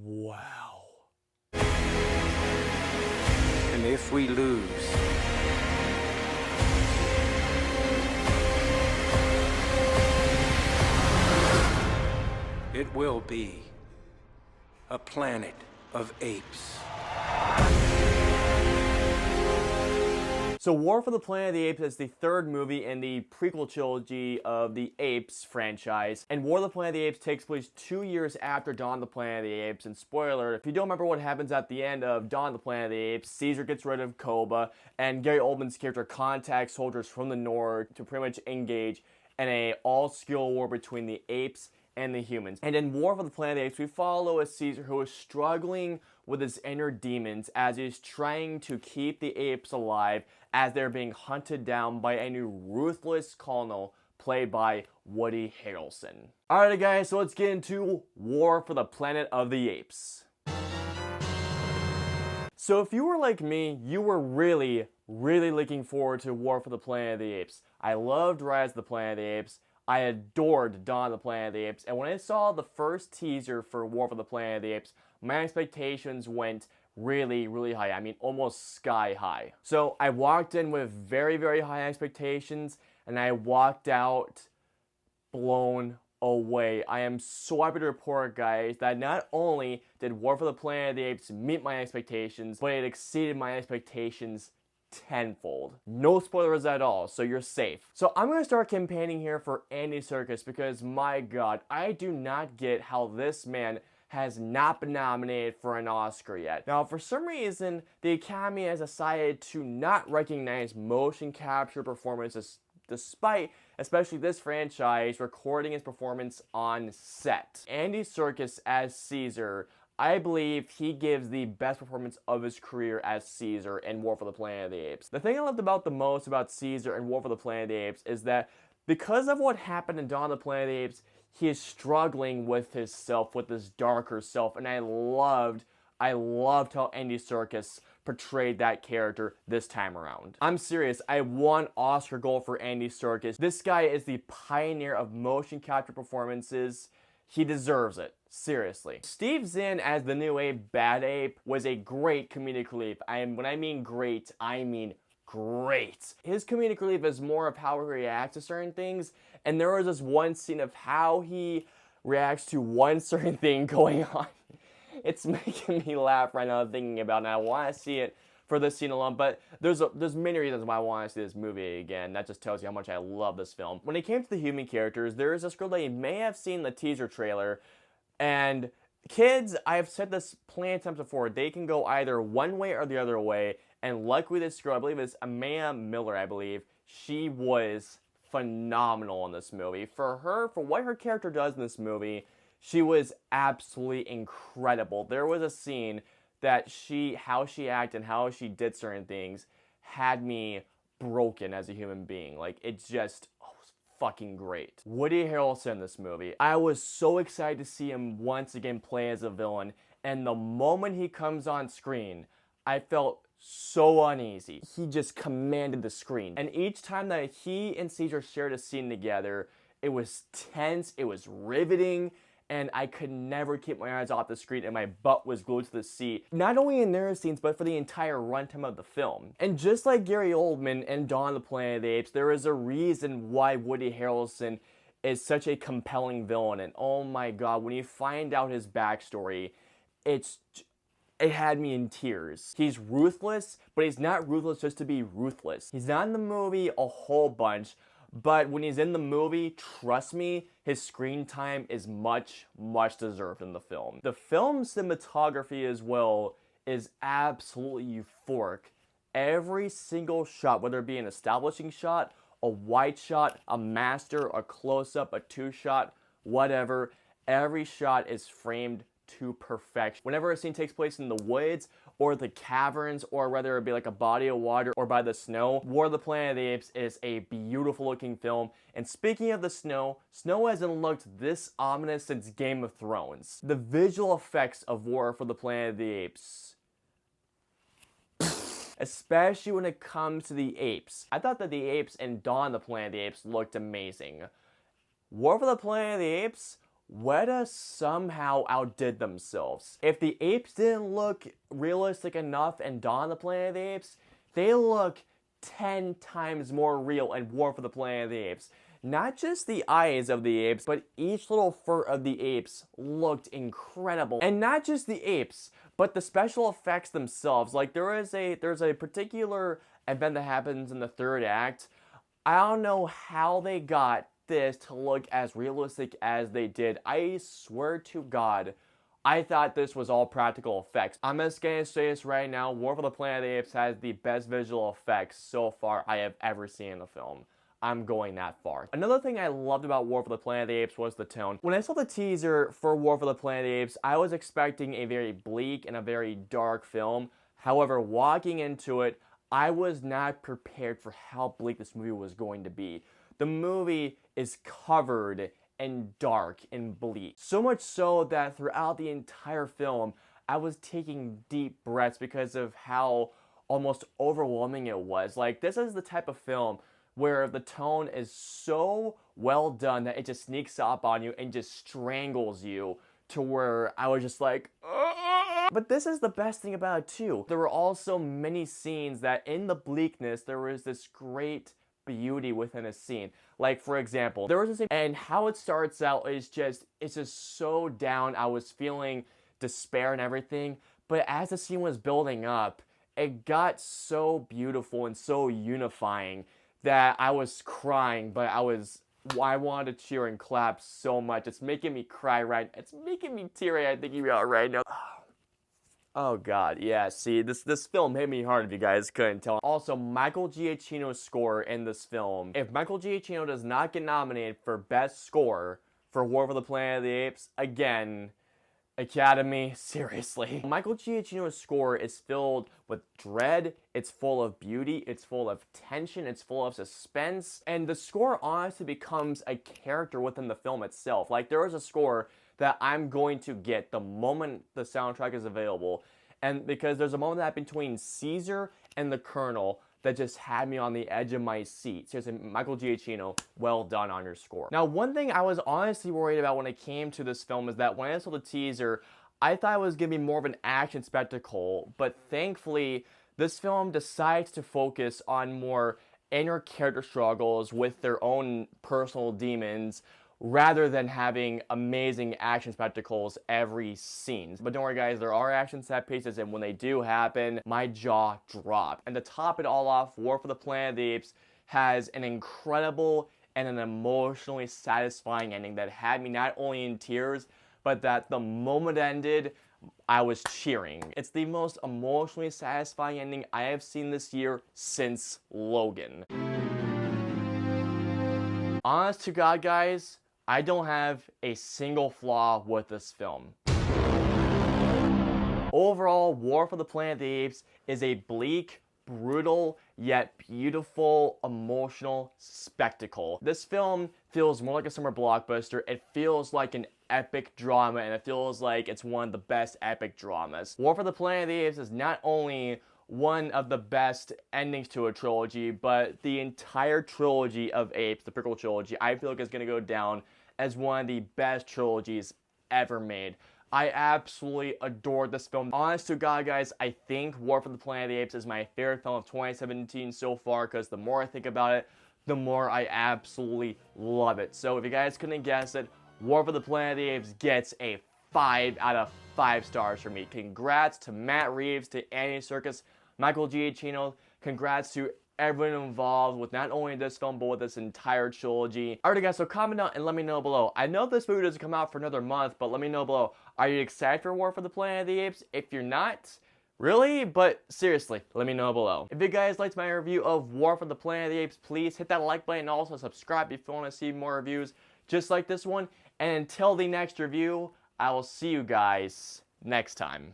Wow. And if we lose, it will be a planet of apes. So War for the Planet of the Apes is the third movie in the prequel trilogy of the Apes franchise. And War of the Planet of the Apes takes place 2 years after Dawn of the Planet of the Apes. And spoiler, if you don't remember what happens at the end of Dawn of the Planet of the Apes, Caesar gets rid of Koba, and Gary Oldman's character contacts soldiers from the North to pretty much engage in a all-skill war between the apes and the humans. And in War for the Planet of the Apes, we follow a Caesar who is struggling with his inner demons as he's trying to keep the apes alive as they're being hunted down by a new ruthless colonel played by Woody Harrelson. Alright guys, so let's get into War for the Planet of the Apes. So if you were like me, you were really looking forward to War for the Planet of the Apes. I loved Rise of the Planet of the Apes. I adored Dawn of the Planet of the Apes, and when I saw the first teaser for War for the Planet of the Apes, my expectations went really high. I mean, almost sky high. So I walked in with very high expectations, and I walked out blown away. I am so happy to report, guys, that not only did War for the Planet of the Apes meet my expectations, but it exceeded my expectations tenfold. No spoilers at all, so you're safe. So I'm gonna start campaigning here for Andy Serkis because, my god, I do not get how this man has not been nominated for an Oscar yet. Now, for some reason, the Academy has decided to not recognize motion capture performances despite, especially this franchise, recording his performance on set. Andy Serkis as Caesar, I believe he gives the best performance of his career as Caesar in War for the Planet of the Apes. The thing I loved about the most about Caesar in War for the Planet of the Apes is that because of what happened in Dawn of the Planet of the Apes, he is struggling with his self, with his darker self, and I loved how Andy Serkis portrayed that character this time around. I'm serious, I won Oscar gold for Andy Serkis. This guy is the pioneer of motion capture performances. He deserves it. Seriously. Steve Zahn as the new ape, Bad Ape, was a great comedic relief. When I mean great, I mean great. His comedic relief is more of how he reacts to certain things, and there was this one scene of how he reacts to one certain thing going on. It's making me laugh right now thinking about it, and I want to see it for this scene alone, but there's many reasons why I want to see this movie again. That just tells you how much I love this film. When it came to the human characters, there is this girl that you may have seen the teaser trailer, and kids, I've said this plenty of times before, they can go either one way or the other way, and luckily this girl, I believe it's Amaya Miller, I believe, she was phenomenal in this movie. For what her character does in this movie, she was absolutely incredible. There was a scene that how she acted and how she did certain things had me broken as a human being. Like, it just was fucking great. Woody Harrelson in this movie. I was so excited to see him once again play as a villain, and the moment he comes on screen, I felt so uneasy. He just commanded the screen. And each time that he and Caesar shared a scene together, it was tense, it was riveting, and I could never keep my eyes off the screen, and my butt was glued to the seat. Not only in their scenes, but for the entire runtime of the film. And just like Gary Oldman in Dawn of the Planet of the Apes, there is a reason why Woody Harrelson is such a compelling villain. And oh my god, when you find out his backstory, it had me in tears. He's ruthless, but he's not ruthless just to be ruthless. He's not in the movie a whole bunch, but when he's in the movie, trust me, his screen time is much deserved in the film. The film's cinematography as well is absolutely euphoric. Every single shot, whether it be an establishing shot, a wide shot, a master, a close-up, a two-shot, whatever, every shot is framed to perfection. Whenever a scene takes place in the woods or the caverns, or whether it be like a body of water or by the snow, War of the Planet of the Apes is a beautiful looking film. And speaking of the snow hasn't looked this ominous since Game of Thrones. The visual effects of War for the Planet of the Apes, especially when it comes to the apes. I thought that the apes in Dawn of the Planet of the Apes looked amazing. War for the Planet of the Apes Weta somehow outdid themselves. If the apes didn't look realistic enough in Dawn of the Planet of the Apes, they look 10 times more real in War for the Planet of the Apes. Not just the eyes of the apes, but each little fur of the apes looked incredible. And not just the apes, but the special effects themselves. Like there's a particular event that happens in the third act. I don't know how they got this to look as realistic as they did. I swear to God, I thought this was all practical effects. I'm just gonna say this right now, War for the Planet of the Apes has the best visual effects so far I have ever seen in a film. I'm going that far. Another thing I loved about War for the Planet of the Apes was the tone. When I saw the teaser for War for the Planet of the Apes, I was expecting a very bleak and a very dark film. However, walking into it, I was not prepared for how bleak this movie was going to be. The movie is covered in dark and bleak. So much so that throughout the entire film, I was taking deep breaths because of how almost overwhelming it was. Like, this is the type of film where the tone is so well done that it just sneaks up on you and just strangles you to where I was just like, ugh. But this is the best thing about it too. There were also many scenes that in the bleakness, there was this great beauty within a scene. Like, for example, there was a scene, and how it starts out is just, it's just so down. I was feeling despair and everything, but as the scene was building up, it got so beautiful and so unifying that I was crying, but I wanted to cheer and clap so much. It's making me cry right. It's making me teary. Thinking about it right now. Oh God, yeah. See, this film hit me hard. If you guys couldn't tell. Also, Michael Giacchino's score in this film. If Michael Giacchino does not get nominated for Best Score for War for the Planet of the Apes, again, Academy, seriously. Michael Giacchino's score is filled with dread, it's full of beauty, it's full of tension, it's full of suspense, and the score honestly becomes a character within the film itself. Like, there is a score that I'm going to get the moment the soundtrack is available, and because there's a moment that between Caesar and the Colonel that just had me on the edge of my seat. Seriously, Michael Giacchino, well done on your score. Now, one thing I was honestly worried about when it came to this film is that when I saw the teaser, I thought it was going to be more of an action spectacle, but thankfully, this film decides to focus on more inner character struggles with their own personal demons, rather than having amazing action spectacles every scene. But don't worry guys, there are action set pieces, and when they do happen, my jaw dropped. And to top it all off, War for the Planet of the Apes has an incredible and an emotionally satisfying ending that had me not only in tears, but that the moment it ended, I was cheering. It's the most emotionally satisfying ending I have seen this year since Logan. Honest to God, guys, I don't have a single flaw with this film. Overall, War for the Planet of the Apes is a bleak, brutal, yet beautiful, emotional spectacle. This film feels more like a summer blockbuster. It feels like an epic drama, and it feels like it's one of the best epic dramas. War for the Planet of the Apes is not only one of the best endings to a trilogy, but the entire trilogy of Apes, the prequel trilogy, I feel like is going to go down as one of the best trilogies ever made. I absolutely adored this film. Honest to God, guys, I think War for the Planet of the Apes is my favorite film of 2017 so far, because the more I think about it, the more I absolutely love it. So if you guys couldn't guess it, War for the Planet of the Apes gets a 5 out of 5 stars for me. Congrats to Matt Reeves, to Andy Serkis, Michael Giacchino. Congrats to everyone involved with not only this film, but with this entire trilogy. Alright guys, so comment down and let me know below. I know this movie doesn't come out for another month, but let me know below. Are you excited for War for the Planet of the Apes? If you're not, really? But seriously, let me know below. If you guys liked my review of War for the Planet of the Apes, please hit that like button and also subscribe if you want to see more reviews just like this one. And until the next review, I will see you guys next time.